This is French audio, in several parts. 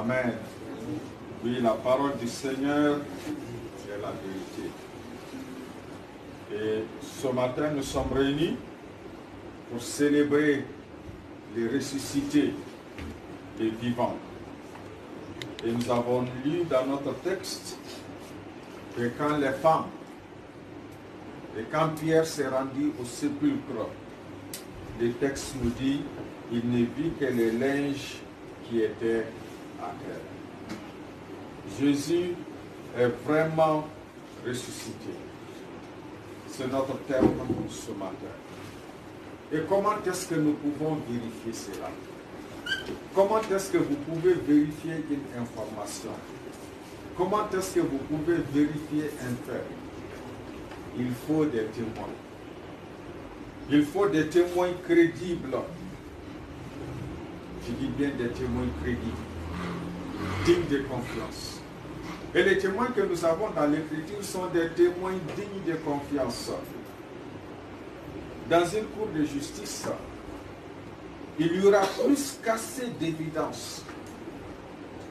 Amen. Oui, la parole du Seigneur, c'est la vérité. Et ce matin, nous sommes réunis pour célébrer les ressuscités, les vivants. Et nous avons lu dans notre texte que quand les femmes, et quand Pierre s'est rendu au sépulcre, le texte nous dit, il ne vit que les linges qui étaient à terre. Jésus est vraiment ressuscité. C'est notre thème ce matin. Et comment est-ce que nous pouvons vérifier cela? Comment est-ce que vous pouvez vérifier une information? Comment est-ce que vous pouvez vérifier un fait? Il faut des témoins. Il faut des témoins crédibles. Je dis bien des témoins crédibles, dignes de confiance. Et les témoins que nous avons dans l'Écriture sont des témoins dignes de confiance. Dans une cour de justice, il y aura plus qu'assez d'évidence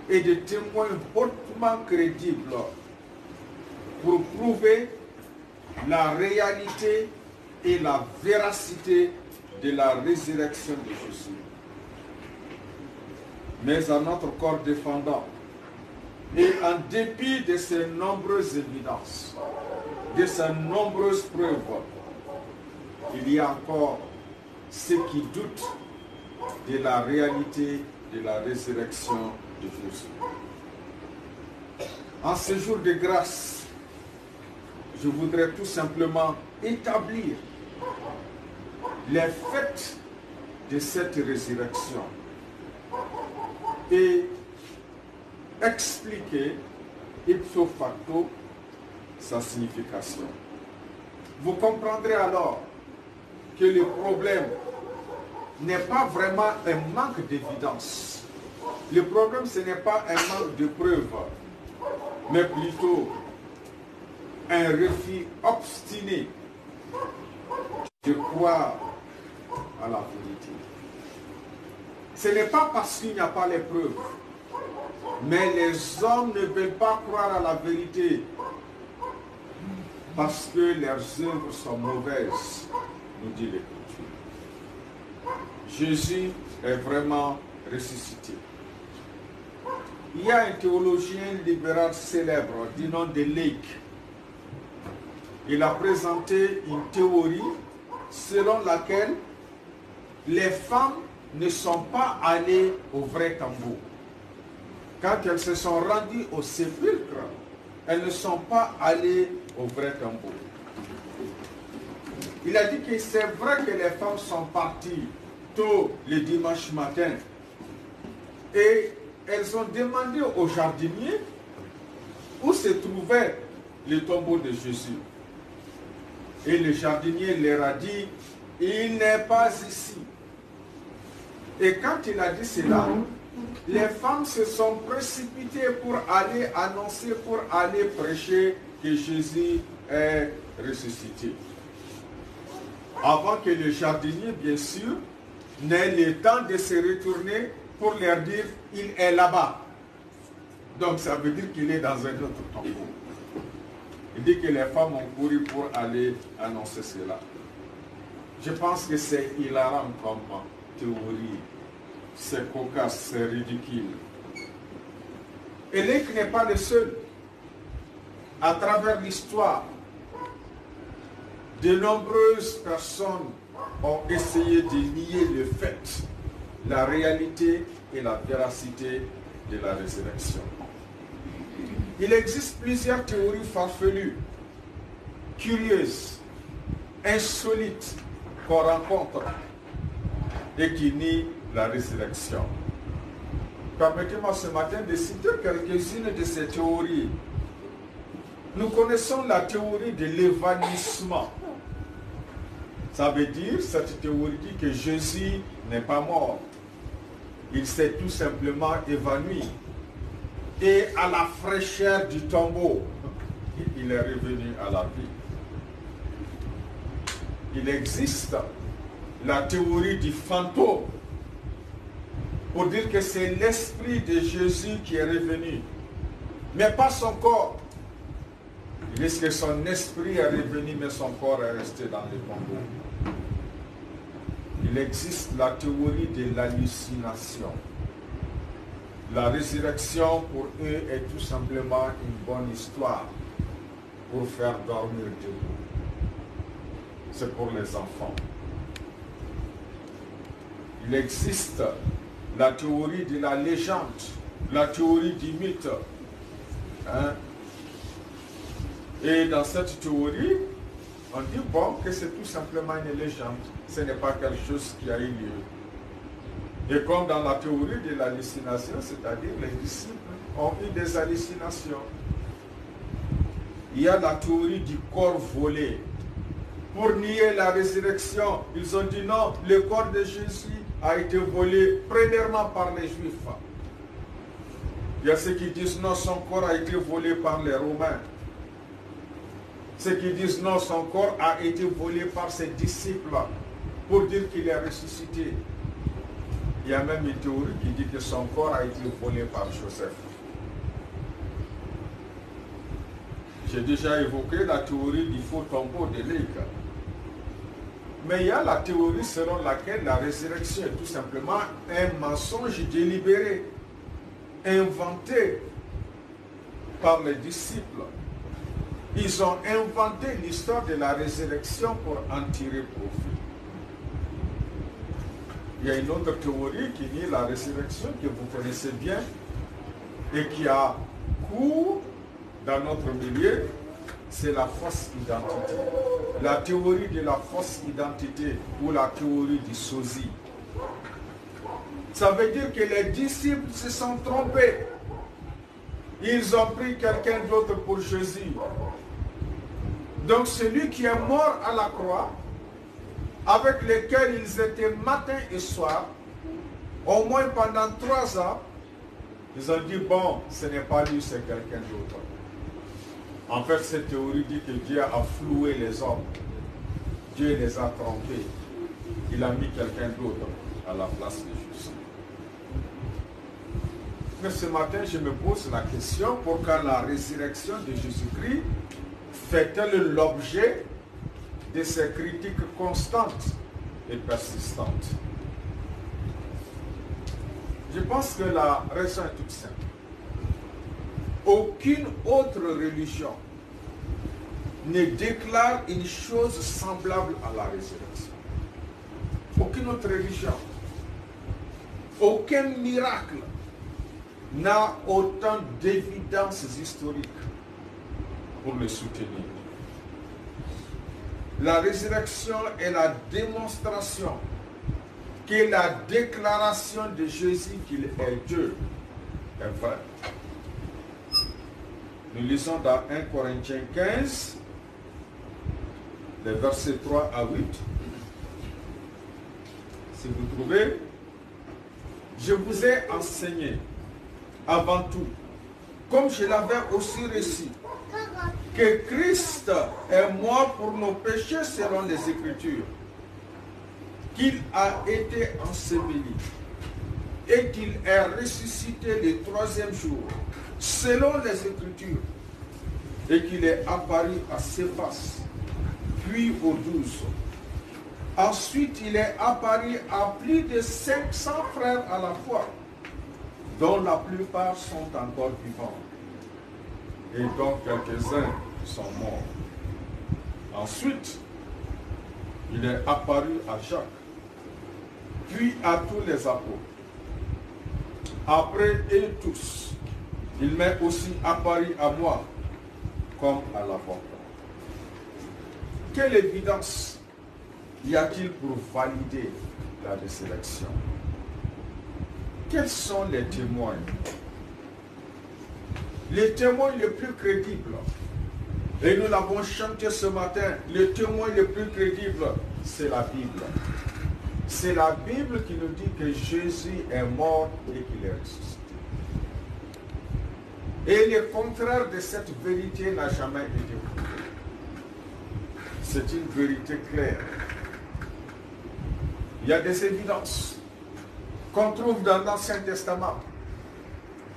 et de témoins hautement crédibles pour prouver la réalité et la véracité de la résurrection de Jésus. Mais à notre corps défendant, et en dépit de ces nombreuses évidences, de ces nombreuses preuves, il y a encore ceux qui doutent de la réalité de la résurrection de Jésus. En ce jour de grâce, je voudrais tout simplement établir les faits de cette résurrection et expliquer ipso facto sa signification. Vous comprendrez alors que le problème n'est pas vraiment un manque d'évidence. Le problème, ce n'est pas un manque de preuves, mais plutôt un refus obstiné de croire à la vérité. Ce n'est pas parce qu'il n'y a pas les preuves, mais les hommes ne veulent pas croire à la vérité parce que leurs œuvres sont mauvaises, nous dit l'Écriture. Jésus est vraiment ressuscité. Il y a un théologien libéral célèbre du nom de Lake. Il a présenté une théorie selon laquelle les femmes ne sont pas allées au vrai tombeau. Quand elles se sont rendues au sépulcre, elles ne sont pas allées au vrai tombeau. Il a dit que c'est vrai que les femmes sont parties tôt le dimanche matin et elles ont demandé aux jardiniers où se trouvait le tombeau de Jésus. Et le jardinier leur a dit, il n'est pas ici. Et quand il a dit cela, les femmes se sont précipitées pour aller annoncer, pour aller prêcher que Jésus est ressuscité. Avant que le jardinier, bien sûr, n'ait le temps de se retourner pour leur dire, il est là-bas. Donc ça veut dire qu'il est dans un autre tombeau. Il dit que les femmes ont couru pour aller annoncer cela. Je pense que c'est hilarant comme théorie. C'est cocasse, c'est ridicule. Et Lake n'est pas le seul. À travers l'histoire, de nombreuses personnes ont essayé de nier le fait, la réalité et la véracité de la résurrection. Il existe plusieurs théories farfelues, curieuses, insolites qu'on rencontre et qui nient la résurrection. Permettez-moi ce matin de citer quelques-unes de ces théories. Nous connaissons la théorie de l'évanouissement. Ça veut dire, cette théorie dit que Jésus n'est pas mort. Il s'est tout simplement évanoui. Et à la fraîcheur du tombeau, il est revenu à la vie. Il existe la théorie du fantôme. pour dire que c'est l'esprit de Jésus qui est revenu, mais pas son corps. Ils disent que son esprit est revenu, mais son corps est resté dans le tombeau. Il existe la théorie de l'hallucination. La résurrection, pour eux, est tout simplement une bonne histoire pour faire dormir debout. C'est pour les enfants. Il existe la théorie de la légende, la théorie du mythe. Hein? Et dans cette théorie, on dit bon que c'est tout simplement une légende. Ce n'est pas quelque chose qui a eu lieu. Et comme dans la théorie de l'hallucination, c'est-à-dire les disciples ont eu des hallucinations. Il y a la théorie du corps volé. Pour nier la résurrection, ils ont dit non, le corps de Jésus a été volé premièrement par les Juifs. Il y a ceux qui disent non, son corps a été volé par les Romains. Ceux qui disent non, son corps a été volé par ses disciples pour dire qu'il est ressuscité. Il y a même une théorie qui dit que son corps a été volé par Joseph. J'ai déjà évoqué la théorie du faux tombeau de Léque. Mais il y a la théorie selon laquelle la résurrection est tout simplement un mensonge délibéré, inventé par les disciples. Ils ont inventé l'histoire de la résurrection pour en tirer profit. Il y a une autre théorie qui nie la résurrection, que vous connaissez bien, et qui a cours dans notre milieu, c'est la fausse identité. La théorie de la fausse identité ou la théorie du sosie. Ça veut dire que les disciples se sont trompés. Ils ont pris quelqu'un d'autre pour Jésus. Donc celui qui est mort à la croix, avec lequel ils étaient matin et soir, au moins pendant 3 ans, ils ont dit, bon, ce n'est pas lui, c'est quelqu'un d'autre. En fait, cette théorie dit que Dieu a floué les hommes. Dieu les a trompés. Il a mis quelqu'un d'autre à la place de Jésus. Mais ce matin, je me pose la question, pourquoi la résurrection de Jésus-Christ fait-elle l'objet de ces critiques constantes et persistantes? Je pense que la raison est toute simple. Aucune autre religion ne déclare une chose semblable à la résurrection. Aucune autre religion. Aucun miracle n'a autant d'évidences historiques pour le soutenir. La résurrection est la démonstration que la déclaration de Jésus qu'il est Dieu est vraie. Nous lisons dans 1 Corinthiens 15, les versets 3 à 8. Si vous trouvez, je vous ai enseigné avant tout, comme je l'avais aussi reçu, que Christ est mort pour nos péchés selon les Écritures, qu'il a été enseveli et qu'il est ressuscité le 3e jour, selon les Écritures, et qu'il est apparu à Céphas, puis aux 12. Ensuite, il est apparu à plus de 500 frères à la fois, dont la plupart sont encore vivants, et dont quelques-uns sont morts. Ensuite, il est apparu à Jacques, puis à tous les apôtres. Après eux tous, il m'est aussi apparu à moi, comme à l'apôtre. Quelle évidence y a-t-il pour valider la résurrection? Quels sont les témoins? Les témoins les plus crédibles, et nous l'avons chanté ce matin, le témoin le plus crédible, c'est la Bible. C'est la Bible qui nous dit que Jésus est mort et qu'il est ressuscité. Et le contraire de cette vérité n'a jamais été prouvé. C'est une vérité claire. Il y a des évidences. qu'on trouve dans l'Ancien Testament.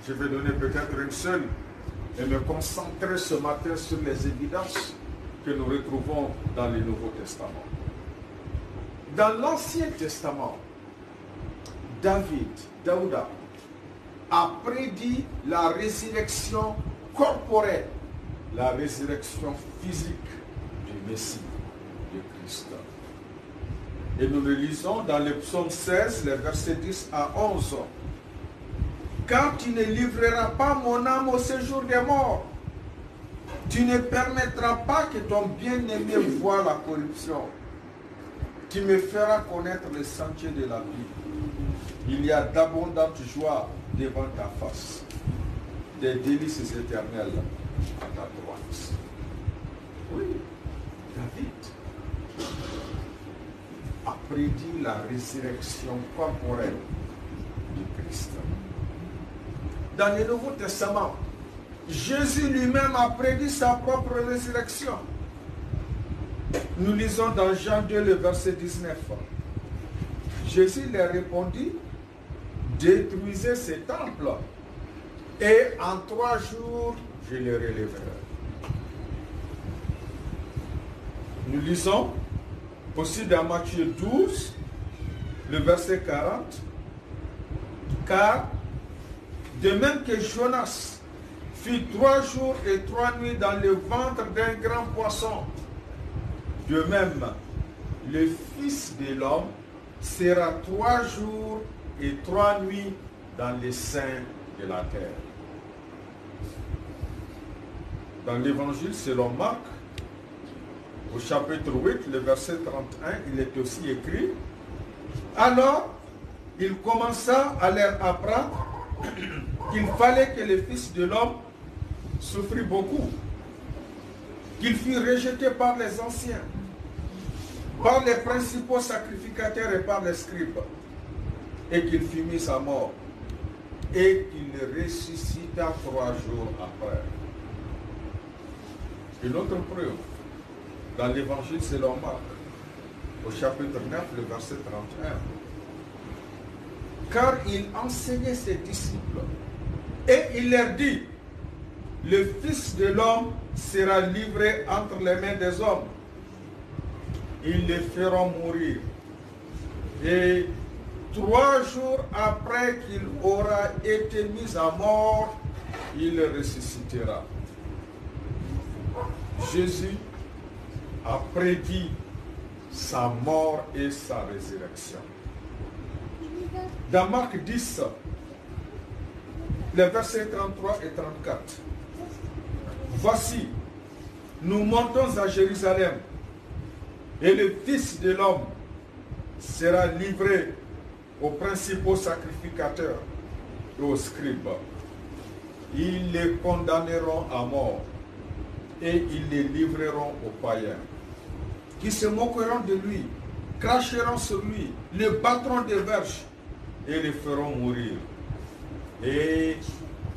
Je vais donner peut-être une seule et me concentrer ce matin sur les évidences que nous retrouvons dans le Nouveau Testament. Dans l'Ancien Testament, Daouda, a prédit la résurrection corporelle, la résurrection physique du Messie, de Christ. Et nous le lisons dans le psaume 16, les versets 10 à 11. Car tu ne livreras pas mon âme au séjour des morts. Tu ne permettras pas que ton bien-aimé voie la corruption. Tu me feras connaître le sentier de la vie. Il y a d'abondantes joies devant ta face, des délices éternelles à ta droite. Oui, David a prédit la résurrection corporelle du Christ. Dans le Nouveau Testament, Jésus lui-même a prédit sa propre résurrection. Nous lisons dans Jean 2, le verset 19. Jésus leur répondit, détruisez ces temples et en 3 jours, je les relèverai. Nous lisons aussi dans Matthieu 12, le verset 40, car de même que Jonas fit 3 jours et 3 nuits dans le ventre d'un grand poisson, de même, le Fils de l'homme sera 3 jours et 3 nuits dans les seins de la terre. Dans l'évangile selon Marc, au chapitre 8, le verset 31, il est aussi écrit, alors il commença à leur apprendre qu'il fallait que le Fils de l'homme souffrit beaucoup, qu'il fut rejeté par les anciens, par les principaux sacrificateurs et par les scribes, et qu'il fut mis à mort, et qu'il ressuscita 3 jours après. Une autre preuve, dans l'évangile selon Marc, au chapitre 9, le verset 31. Car il enseignait ses disciples, et il leur dit, le Fils de l'homme sera livré entre les mains des hommes. Ils les feront mourir. Et 3 jours après qu'il aura été mis à mort, il ressuscitera. Jésus a prédit sa mort et sa résurrection. Dans Marc 10, les versets 33 et 34. Voici, nous montons à Jérusalem, et le Fils de l'homme sera livré aux principaux sacrificateurs et aux scribes. Ils les condamneront à mort et ils les livreront aux païens, qui se moqueront de lui, cracheront sur lui, le battront des verges et les feront mourir. Et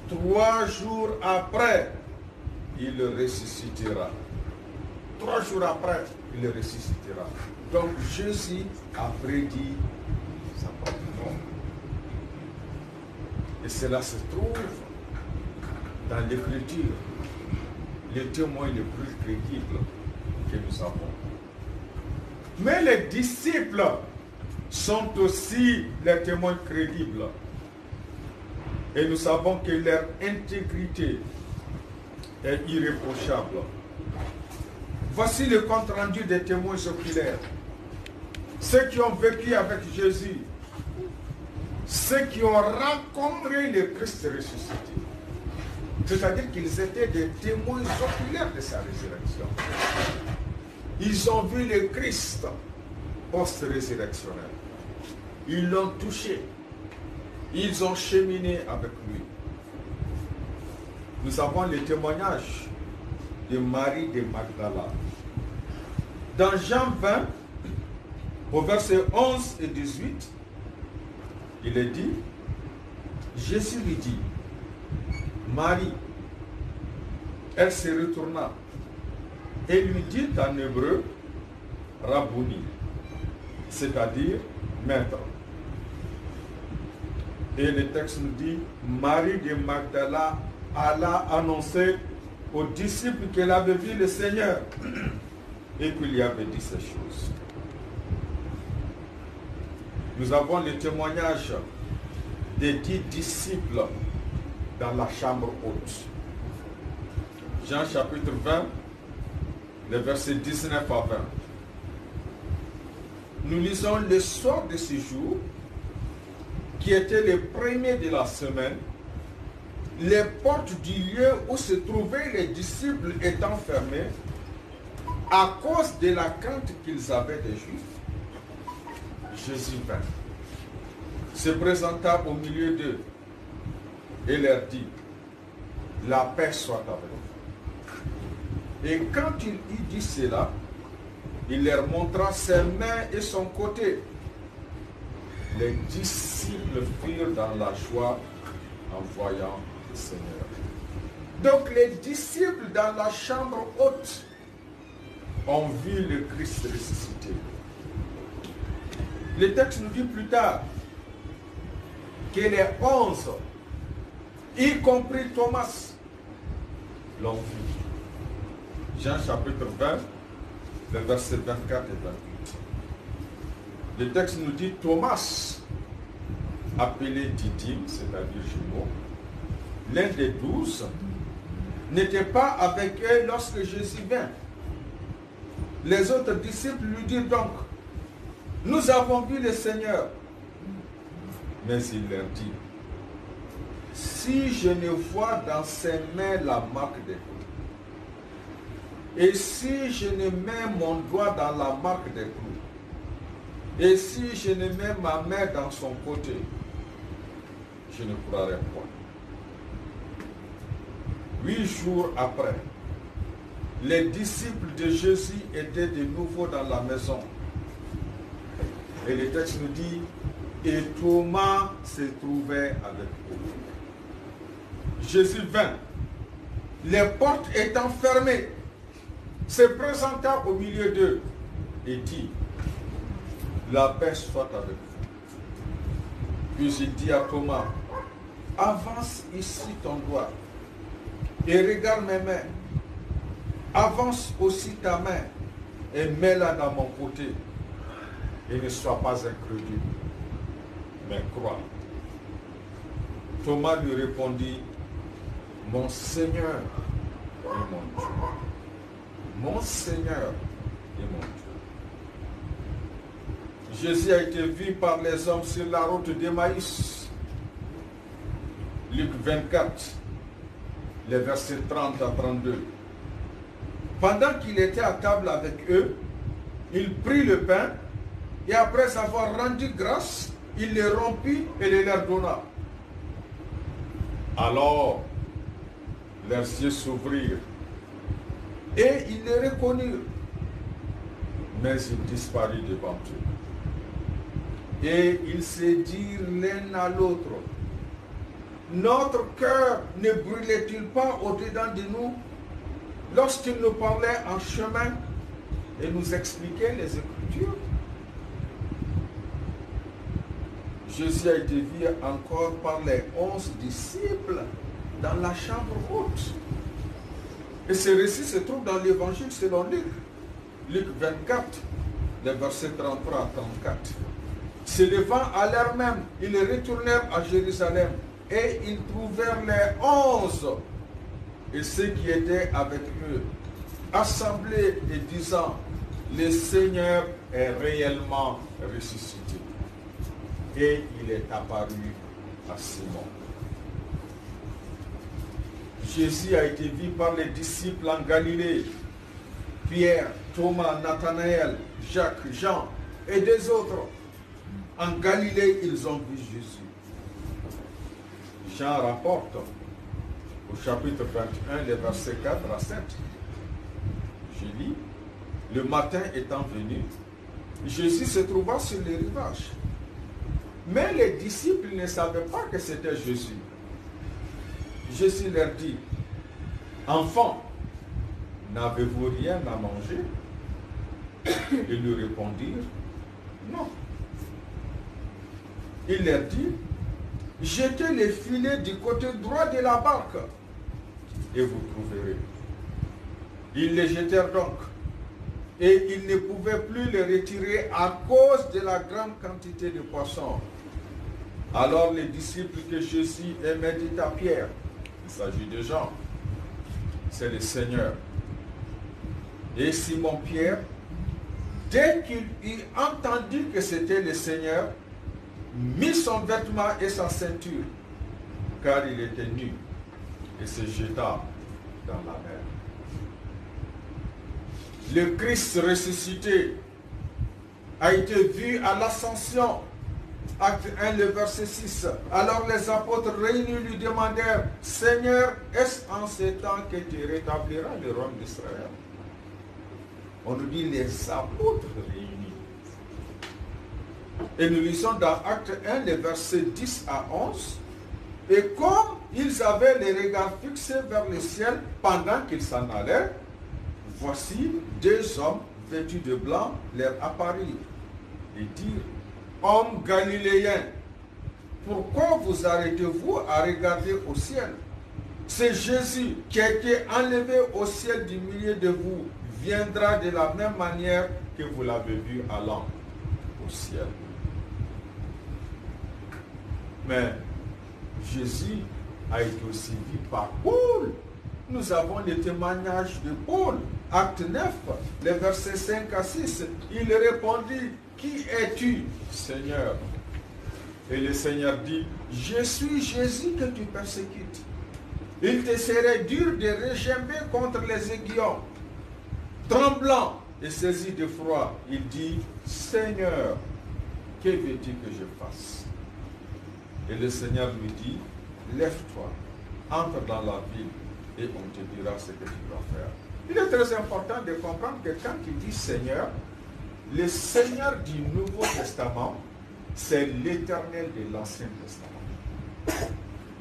3 jours après, il ressuscitera. 3 jours après, il ressuscitera. Donc Jésus a prédit sa propre mort. Et cela se trouve dans l'Écriture, les témoins les plus crédibles que nous avons. Mais les disciples sont aussi les témoins crédibles. Et nous savons que leur intégrité est irréprochable. Voici le compte rendu des témoins oculaires. Ceux qui ont vécu avec Jésus, ceux qui ont rencontré le Christ ressuscité. C'est-à-dire qu'ils étaient des témoins oculaires de sa résurrection. Ils ont vu le Christ post-résurrectionnel. Ils l'ont touché. Ils ont cheminé avec lui. Nous avons le témoignage de Marie de Magdala. Dans Jean 20, au verset 11 et 18, il est dit, Jésus lui dit, Marie, elle se retourna et lui dit en hébreu, Rabouni, c'est-à-dire maître. Et le texte nous dit, Marie de Magdala alla annoncer aux disciples qu'elle avait vu le Seigneur et qu'il lui avait dit ces choses. Nous avons le témoignage des 10 disciples dans la chambre haute. Jean chapitre 20, les versets 19 à 20. Nous lisons le soir de ce jour, qui était le premier de la semaine, les portes du lieu où se trouvaient les disciples étant fermées, à cause de la crainte qu'ils avaient des Juifs, Jésus vint, se présenta au milieu d'eux et leur dit, la paix soit avec vous. Et quand il eut dit cela, il leur montra ses mains et son côté. Les disciples firent dans la joie en voyant le Seigneur. Donc les disciples dans la chambre haute ont vu le Christ ressuscité. Le texte nous dit plus tard que les 11, y compris Thomas, l'ont vu. Jean chapitre 20, les versets 24 et 28. Le texte nous dit Thomas, appelé Didyme, c'est-à-dire jumeau, l'un des 12, n'était pas avec eux lorsque Jésus vint. Les autres disciples lui dirent donc, nous avons vu le Seigneur. Mais il leur dit, si je ne vois dans ses mains la marque des clous, et si je ne mets mon doigt dans la marque des clous, et si je ne mets ma main dans son côté, je ne croirai point. 8 jours après, les disciples de Jésus étaient de nouveau dans la maison. Et le texte nous dit, et Thomas se trouvait avec eux. Jésus vint, les portes étant fermées, se présenta au milieu d'eux et dit, la paix soit avec vous. Puis il dit à Thomas, avance ici ton doigt et regarde mes mains. Avance aussi ta main et mets-la dans mon côté. Et ne sois pas incrédule, mais crois. Thomas lui répondit, mon Seigneur et mon Dieu. Mon Seigneur et mon Dieu. Jésus a été vu par les hommes sur la route d'Emmaüs. Luc 24, les versets 30 à 32. Pendant qu'il était à table avec eux, il prit le pain et après avoir rendu grâce, il le rompit et le leur donna. Alors, leurs yeux s'ouvrirent et ils le reconnurent, mais il disparut devant eux. Et ils se dirent l'un à l'autre, notre cœur ne brûlait-il pas au-dedans de nous lorsqu'il nous parlait en chemin et nous expliquait les Écritures? Jésus a été vu encore par les 11 disciples dans la chambre haute. Et ce récit se trouve dans l'évangile selon Luc. Luc 24, les versets 33 à 34. Se levant à l'heure même, ils retournèrent à Jérusalem et ils trouvèrent les 11 et ceux qui étaient avec eux, assemblés et disant, le Seigneur est réellement ressuscité. Et il est apparu à Simon. Jésus a été vu par les disciples en Galilée. Pierre, Thomas, Nathanaël, Jacques, Jean et des autres. En Galilée, ils ont vu Jésus. Jean rapporte au chapitre 21, les versets 4 à 7. Je lis, le matin étant venu, Jésus se trouva sur les rivages. Mais les disciples ne savaient pas que c'était Jésus. Jésus leur dit, enfants, n'avez-vous rien à manger? Ils lui répondirent, non. Il leur dit, jetez les filets du côté droit de la barque et vous trouverez. Ils les jetèrent donc et ils ne pouvaient plus les retirer à cause de la grande quantité de poissons. Alors les disciples que Jésus aimait dit à Pierre, il s'agit de Jean, c'est le Seigneur. Et Simon-Pierre, dès qu'il eut entendu que c'était le Seigneur, mit son vêtement et sa ceinture, car il était nu, et se jeta dans la mer. Le Christ ressuscité a été vu à l'ascension. Acte 1, le verset 6. Alors les apôtres réunis lui demandèrent, Seigneur, est-ce en ces temps que tu rétabliras le royaume d'Israël? On nous dit les apôtres réunis. Et nous lisons dans Acte 1, les versets 10 à 11. Et comme ils avaient les regards fixés vers le ciel pendant qu'ils s'en allaient, voici deux hommes vêtus de blanc leur apparurent et dirent, hommes galiléens, pourquoi vous arrêtez-vous à regarder au ciel? C'est Jésus qui a été enlevé au ciel du milieu de vous, viendra de la même manière que vous l'avez vu allant au ciel. Mais Jésus a été aussi vu par Paul. Nous avons le témoignage de Paul, acte 9, les versets 5 à 6. Il répondit, qui es-tu, Seigneur? Et le Seigneur dit, je suis Jésus que tu persécutes. Il te serait dur de regimber contre les aiguillons. Tremblant et saisi de froid, il dit, Seigneur, que veux-tu que je fasse? Et le Seigneur lui dit, lève-toi, entre dans la ville et on te dira ce que tu dois faire. Il est très important de comprendre que quand il dit Seigneur, le Seigneur du Nouveau Testament, c'est l'Éternel de l'Ancien Testament.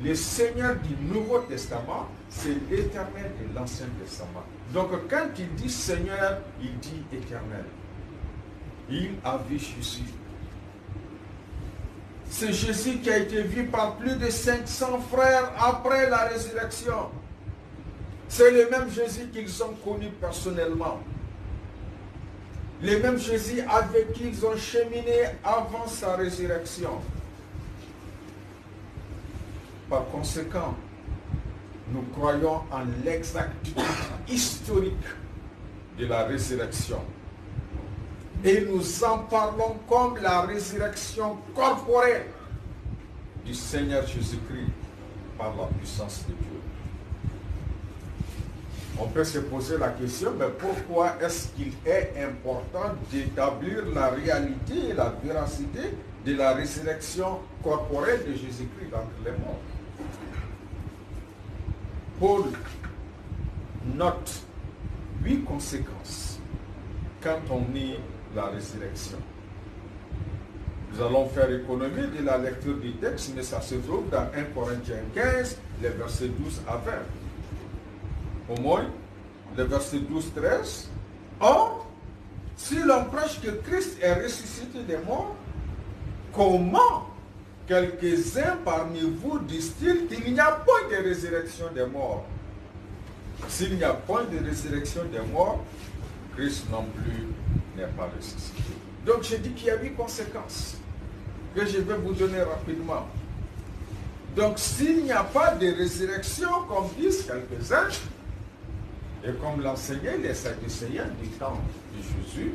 Le Seigneur du Nouveau Testament, c'est l'Éternel de l'Ancien Testament. Donc quand il dit Seigneur, il dit Éternel. Il a vu Jésus. C'est Jésus qui a été vu par plus de 500 frères après la résurrection. C'est le même Jésus qu'ils ont connu personnellement. Le même Jésus avec qui ils ont cheminé avant sa résurrection. Par conséquent, nous croyons en l'exactitude historique de la résurrection. Et nous en parlons comme la résurrection corporelle du Seigneur Jésus-Christ par la puissance de Dieu. On peut se poser la question, mais pourquoi est-ce qu'il est important d'établir la réalité et la véracité de la résurrection corporelle de Jésus-Christ d'entre les morts? Paul note 8 conséquences quand on nie la résurrection. Nous allons faire économie de la lecture du texte, mais ça se trouve dans 1 Corinthiens 15, les versets 12 à 20. Au moins, le verset 12-13. Or, si l'on prêche que Christ est ressuscité des morts, comment quelques-uns parmi vous disent-ils qu'il n'y a point de résurrection des morts? S'il n'y a point de résurrection des morts, Christ non plus n'est pas ressuscité. Donc je dis qu'il y a 8 conséquences que je vais vous donner rapidement. Donc s'il n'y a pas de résurrection, comme disent quelques-uns, et comme l'enseignaient les Sadducéens du temps de Jésus,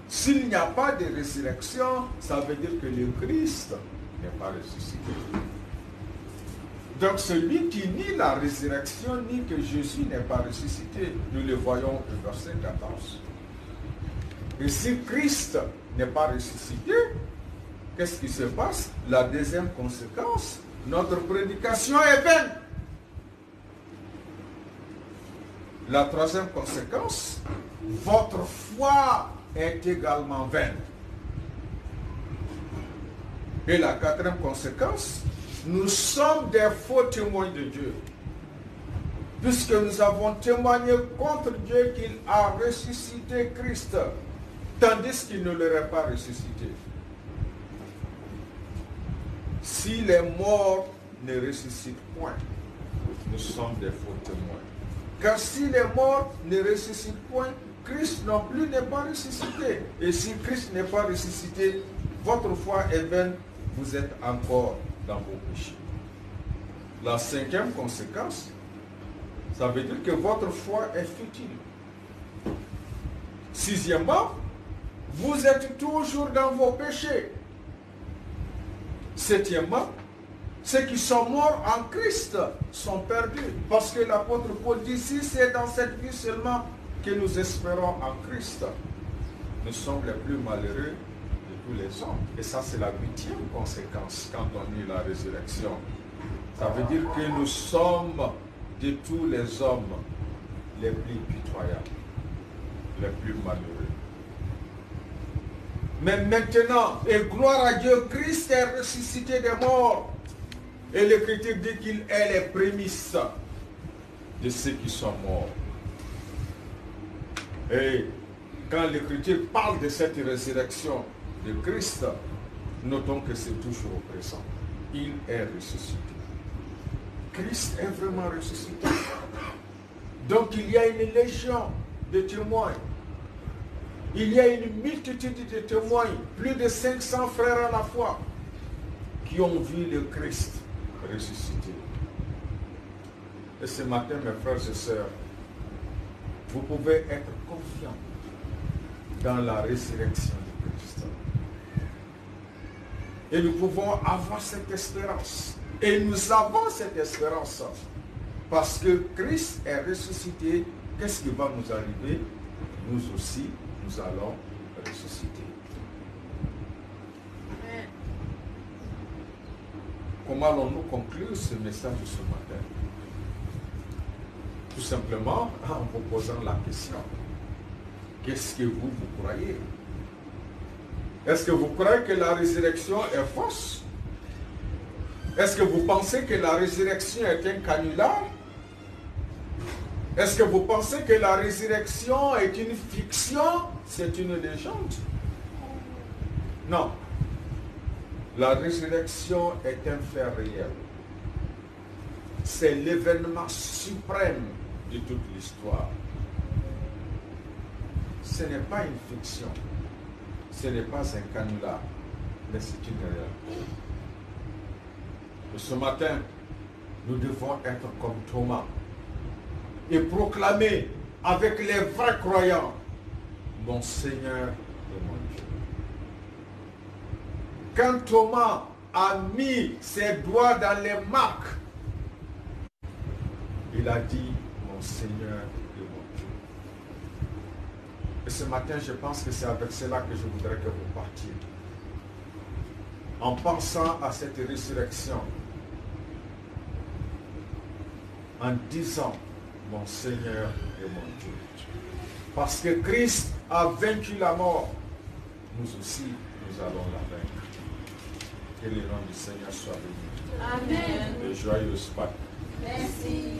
s'il n'y a pas de résurrection, ça veut dire que le Christ n'est pas ressuscité. Donc celui qui nie la résurrection nie que Jésus n'est pas ressuscité. Nous le voyons au verset 14. Et si Christ n'est pas ressuscité, qu'est-ce qui se passe? La deuxième conséquence, notre prédication est vaine. La troisième conséquence, votre foi est également vaine. Et la quatrième conséquence, nous sommes des faux témoins de Dieu. Puisque nous avons témoigné contre Dieu qu'il a ressuscité Christ, tandis qu'il ne l'aurait pas ressuscité. si les morts ne ressuscitent point, nous sommes des faux témoins. Car si les morts ne ressuscitent point, Christ non plus n'est pas ressuscité. Et si Christ n'est pas ressuscité, votre foi est vaine, vous êtes encore dans vos péchés. La cinquième conséquence, ça veut dire que votre foi est futile. Sixièmement, vous êtes toujours dans vos péchés. Septièmement, ceux qui sont morts en Christ sont perdus. Parce que l'apôtre Paul dit, si c'est dans cette vie seulement que nous espérons en Christ, nous sommes les plus malheureux de tous les hommes. Et ça, c'est la huitième conséquence quand on lit la résurrection. Ça veut dire que nous sommes de tous les hommes les plus pitoyables, les plus malheureux. Mais maintenant, et gloire à Dieu, Christ est ressuscité des morts. Et l'Écriture dit qu'il est les prémices de ceux qui sont morts. Et quand l'Écriture parle de cette résurrection de Christ, notons que c'est toujours au présent. Il est ressuscité. Christ est vraiment ressuscité. Donc il y a une légion de témoins. Il y a une multitude de témoins, plus de 500 frères à la fois, qui ont vu le Christ ressuscité. Et ce matin, mes frères et sœurs, vous pouvez être confiants dans la résurrection de Christ. Et nous pouvons avoir cette espérance. Et nous avons cette espérance. Parce que Christ est ressuscité, qu'est-ce qui va nous arriver? Nous aussi, nous allons ressusciter. Comment allons-nous conclure ce message de ce matin? Tout simplement en vous posant la question. Qu'est-ce que vous croyez? Est-ce que vous croyez que la résurrection est fausse? Est-ce que vous pensez que la résurrection est un canular? Est-ce que vous pensez que la résurrection est une fiction? C'est une légende? Non. La résurrection est un fait réel. C'est l'événement suprême de toute l'histoire. Ce n'est pas une fiction. Ce n'est pas un canular. Mais c'est une réalité. Et ce matin, nous devons être comme Thomas et proclamer avec les vrais croyants, mon Seigneur et mon Dieu. Quand Thomas a mis ses doigts dans les marques, il a dit, mon Seigneur et mon Dieu. Et ce matin, je pense que c'est avec cela que je voudrais que vous partiez. En pensant à cette résurrection, en disant, mon Seigneur et mon Dieu. Parce que Christ a vaincu la mort, nous aussi, nous allons la vaincre. Que le nom du Seigneur soit béni. Amen. Et joyeuse Pâques. Merci.